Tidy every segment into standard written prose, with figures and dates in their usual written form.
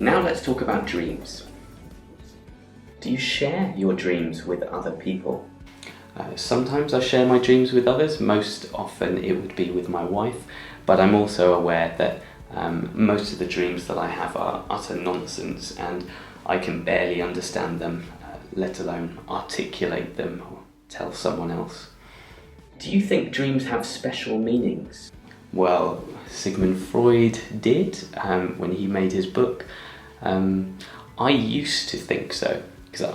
Now let's talk about dreams. Do you share your dreams with other people? Sometimes I share my dreams with others. Most often it would be with my wife, but I'm also aware that most of the dreams that I have are utter nonsense and I can barely understand them, let alone articulate them or tell someone else. Do you think dreams have special meanings? Well, Sigmund Freud did when he made his book. I used to think so, because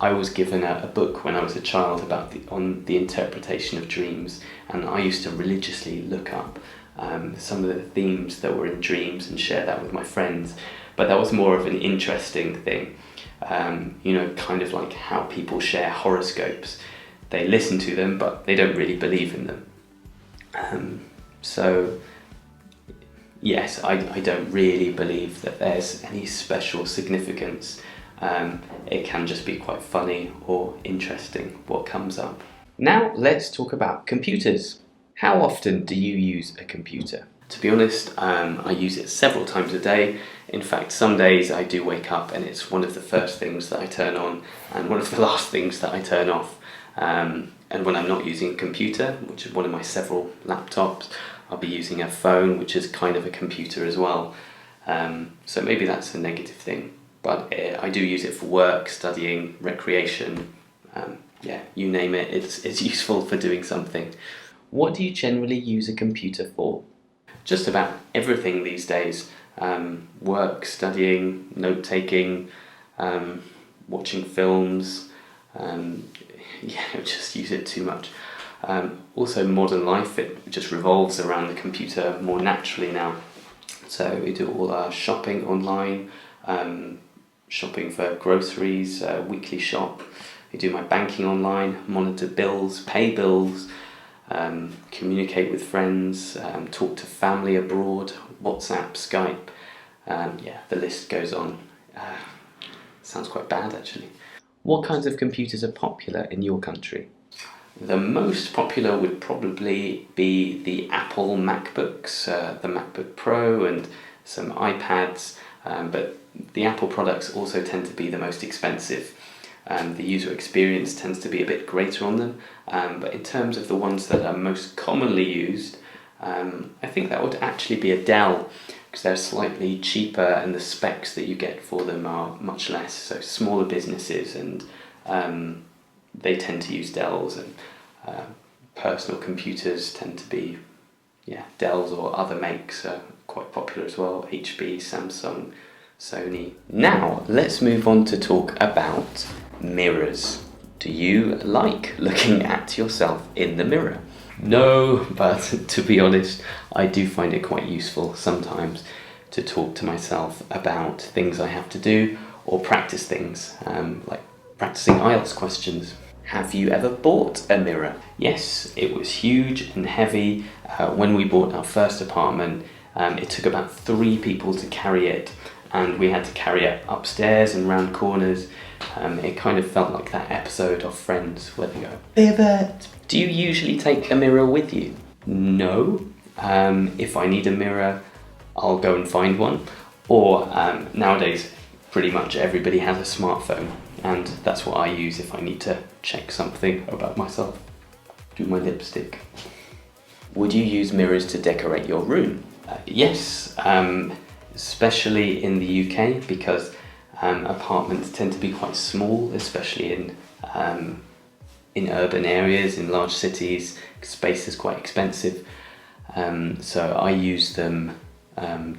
I was given a book when I was a child about the interpretation of dreams, and I used to religiously look up some of the themes that were in dreams and share that with my friends. But that was more of an interesting thing, kind of like how people share horoscopes. They listen to them, but they don't really believe in them. So yes, I don't really believe that there's any special significance. It can just be quite funny or interesting what comes up. Now let's talk about computers. How often do you use a computer? To be honest, I use it several times a day. In fact, some days I do wake up and it's one of the first things that I turn on and one of the last things that I turn off. And when I'm not using a computer, which is one of my several laptops, I'll be using a phone, which is kind of a computer as well. So maybe that's a negative thing. But I do use it for work, studying, recreation, you name it, it's useful for doing something. What do you generally use a computer for? Just about everything these days. Work, studying, note-taking, watching films. Just use it too much. Also modern life, it just revolves around the computer more naturally now. So we do all our shopping online, shopping for groceries, weekly shop. I do my banking online, monitor bills, pay bills, communicate with friends, talk to family abroad, WhatsApp, Skype. The list goes on. Sounds quite bad actually. What kinds of computers are popular in your country? The most popular would probably be the Apple MacBooks, the MacBook Pro and some iPads, but the Apple products also tend to be the most expensive. The user experience tends to be a bit greater on them, but in terms of the ones that are most commonly used, I think that would actually be a Dell, because they're slightly cheaper and the specs that you get for them are much less, so smaller businesses and they tend to use Dells, and personal computers tend to be Dells or other makes are quite popular as well, HP, Samsung, Sony. Now let's move on to talk about mirrors. Do you like looking at yourself in the mirror? No, but to be honest, I do find it quite useful sometimes to talk to myself about things I have to do or practice things, like practicing IELTS questions. Have you ever bought a mirror? Yes, it was huge and heavy. When we bought our first apartment, it took about 3 people to carry it, and we had to carry it upstairs and round corners. It kind of felt like that episode of Friends where they go, "Pivot!" Do you usually take a mirror with you? No. If I need a mirror, I'll go and find one. Or nowadays, pretty much everybody has a smartphone, and that's what I use if I need to check something about myself. Do my lipstick. Would you use mirrors to decorate your room? Yes, especially in the UK, because apartments tend to be quite small, especially in urban areas, in large cities. Space is quite expensive, so I use them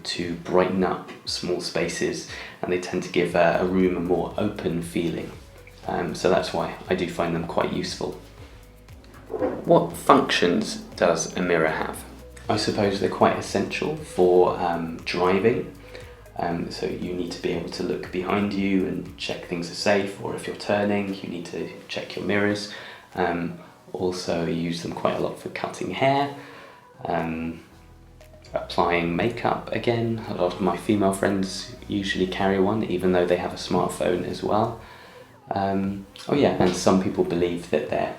to brighten up small spaces, and they tend to give a room a more open feeling. So that's why I do find them quite useful. What functions does a mirror have? I suppose they're quite essential for driving. So you need to be able to look behind you and check things are safe, or if you're turning, you need to check your mirrors. Also, you use them quite a lot for cutting hair, applying makeup again. A lot of my female friends usually carry one, even though they have a smartphone as well. And some people believe that they're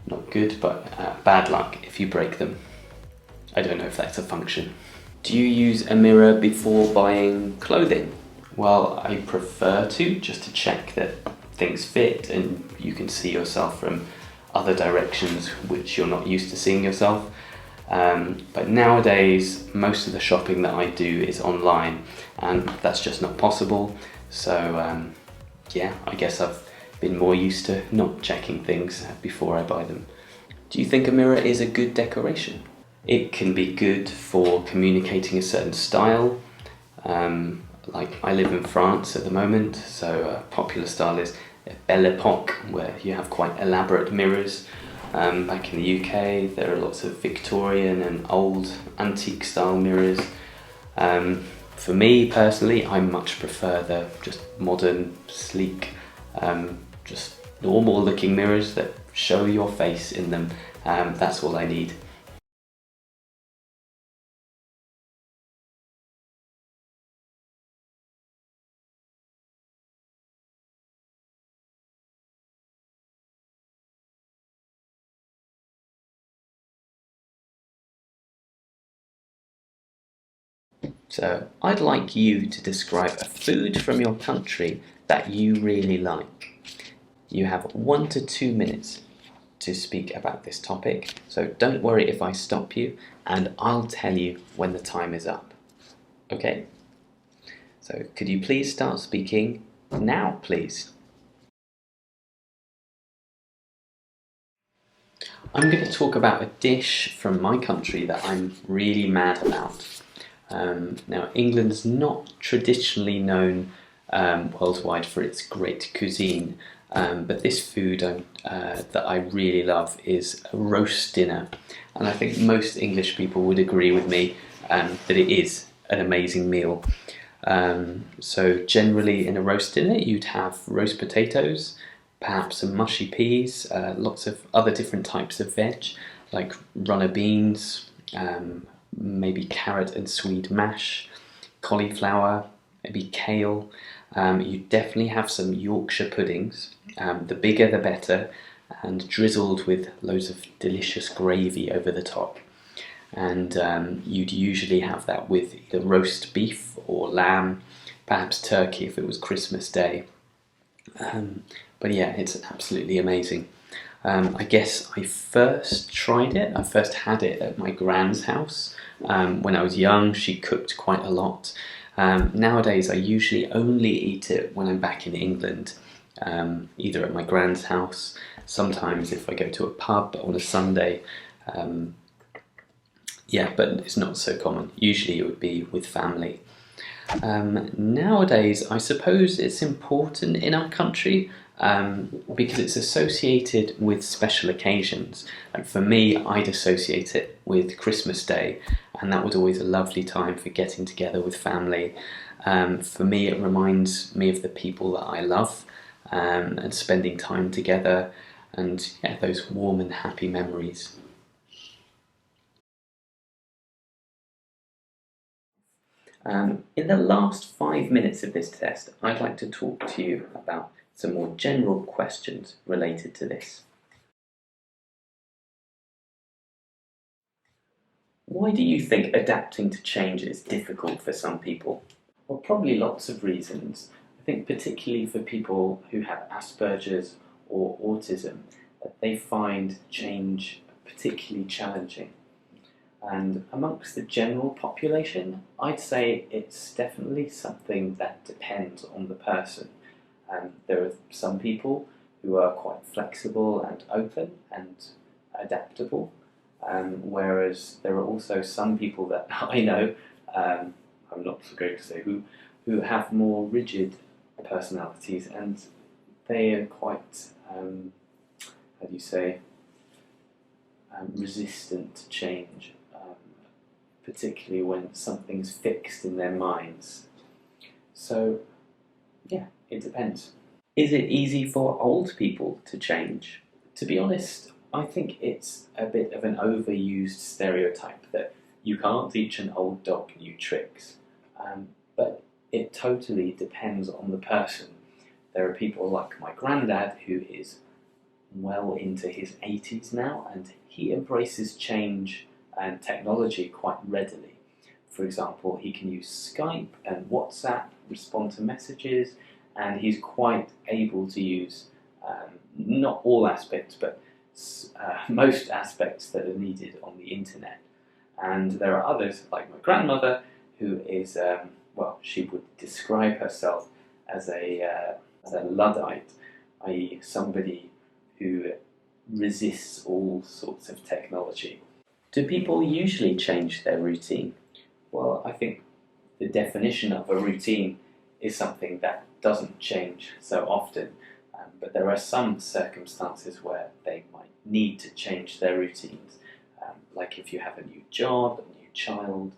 not good, but bad luck if you break them. I don't know if that's a function. Do you use a mirror before buying clothing? Well, I prefer to, just to check that things fit and you can see yourself from other directions which you're not used to seeing yourself. But nowadays, most of the shopping that I do is online and that's just not possible. So yeah, I guess I've been more used to not checking things before I buy them. Do you think a mirror is a good decoration? It can be good for communicating a certain style. Like I live in France at the moment, so a popular style is Belle Epoque, where you have quite elaborate mirrors. Back in the UK, there are lots of Victorian and old antique style mirrors. For me personally, I much prefer the just modern, sleek, just normal looking mirrors that show your face in them. That's all I need. So I'd like you to describe a food from your country that you really like. You have 1 to 2 minutes to speak about this topic, so don't worry if I stop you and I'll tell you when the time is up. Okay? So could you please start speaking now, please? I'm going to talk about a dish from my country that I'm really mad about. Now, England's not traditionally known worldwide for its great cuisine, but this food that I really love is a roast dinner, and I think most English people would agree with me that it is an amazing meal. So generally in a roast dinner you'd have roast potatoes, perhaps some mushy peas, lots of other different types of veg like runner beans, maybe carrot and swede mash, cauliflower, maybe kale. You definitely have some Yorkshire puddings, the bigger the better, and drizzled with loads of delicious gravy over the top. And you'd usually have that with either roast beef or lamb, perhaps turkey if it was Christmas Day. But yeah, it's absolutely amazing. I guess I first had it at my grand's house. When I was young, she cooked quite a lot. Nowadays, I usually only eat it when I'm back in England, either at my grand's house, sometimes if I go to a pub on a Sunday. Yeah, but it's not so common. Usually it would be with family. Nowadays, I suppose it's important in our country because it's associated with special occasions. Like for me, I'd associate it with Christmas Day, and that was always a lovely time for getting together with family. For me, it reminds me of the people that I love and spending time together, and yeah, those warm and happy memories. In the last 5 minutes of this test, I'd like to talk to you about some more general questions related to this. Why do you think adapting to change is difficult for some people? Well, probably lots of reasons. I think particularly for people who have Asperger's or autism, that they find change particularly challenging. And amongst the general population, I'd say it's definitely something that depends on the person. There are some people who are quite flexible and open and adaptable, whereas there are also some people that I know, I'm not so great to say who have more rigid personalities and they are quite, how do you say, resistant to change, particularly when something's fixed in their minds. So, yeah, it depends. Is it easy for old people to change? To be honest, I think it's a bit of an overused stereotype that you can't teach an old dog new tricks. But it totally depends on the person. There are people like my granddad who is well into his 80s now and he embraces change and technology quite readily. For example, he can use Skype and WhatsApp, respond to messages, and he's quite able to use not all aspects, but most aspects that are needed on the internet. And there are others, like my grandmother, who is, well, she would describe herself as a Luddite, i.e. somebody who resists all sorts of technology. Do people usually change their routine? Well, I think the definition of a routine is something that doesn't change so often, but there are some circumstances where they might need to change their routines, like if you have a new job, a new child,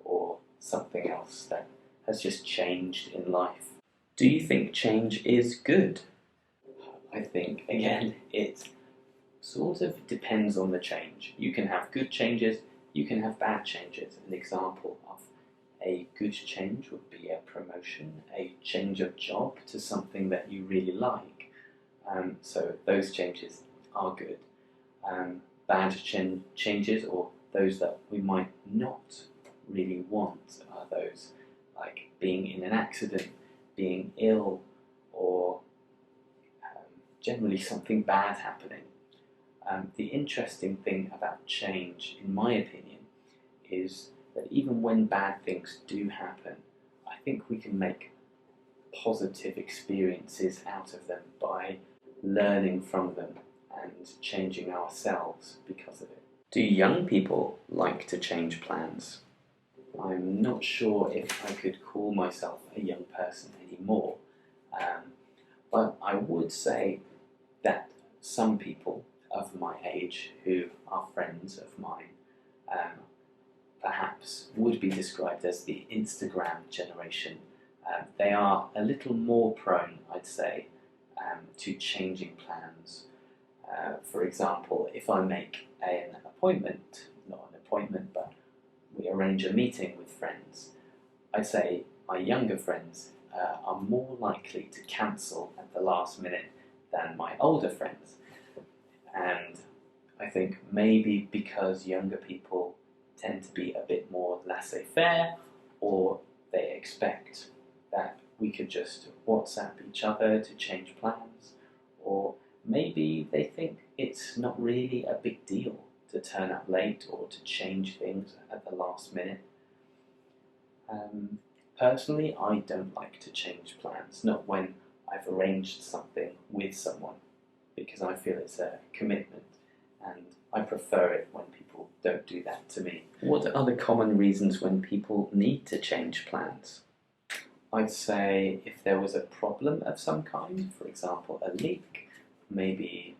or something else that has just changed in life. Do you think change is good? I think, again, it sort of depends on the change. You can have good changes, you can have bad changes. An example of a good change would be a promotion, a change of job to something that you really like. So those changes are good. Bad changes, or those that we might not really want, are those like being in an accident, being ill, or generally something bad happening. The interesting thing about change, in my opinion, is that even when bad things do happen, I think we can make positive experiences out of them by learning from them and changing ourselves because of it. Do young people like to change plans? I'm not sure if I could call myself a young person anymore, but I would say that some people of my age who are friends of mine perhaps would be described as the Instagram generation. They are a little more prone, I'd say, to changing plans. For example, if I make an appointment, not an appointment, but we arrange a meeting with friends, I'd say my younger friends are more likely to cancel at the last minute than my older friends. And I think maybe because younger people tend to be a bit more laissez-faire, or they expect that we could just WhatsApp each other to change plans, or maybe they think it's not really a big deal to turn up late or to change things at the last minute. Personally, I don't like to change plans, not when I've arranged something with someone, because I feel it's a commitment, and I prefer it when people don't do that to me. What are the common reasons when people need to change plans? I'd say if there was a problem of some kind, for example a leak, maybe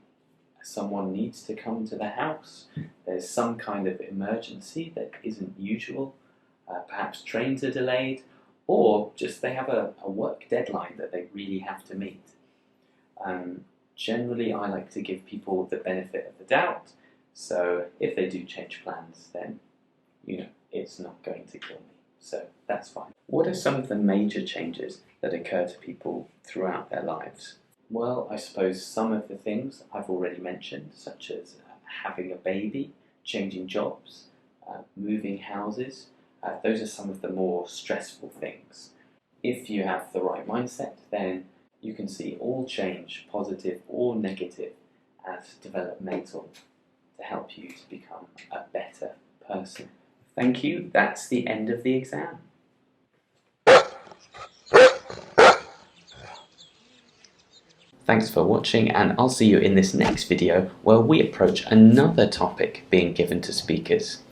someone needs to come to the house, there's some kind of emergency that isn't usual, perhaps trains are delayed, or just they have a work deadline that they really have to meet. Generally, I like to give people the benefit of the doubt, so if they do change plans, then, it's not going to kill me, so that's fine. What are some of the major changes that occur to people throughout their lives? Well, I suppose some of the things I've already mentioned, such as having a baby, changing jobs, moving houses. Those are some of the more stressful things. If you have the right mindset, then you can see all change, positive or negative, as developmental to help you to become a better person. Thank you. That's the end of the exam. Thanks for watching, and I'll see you in this next video where we approach another topic being given to speakers.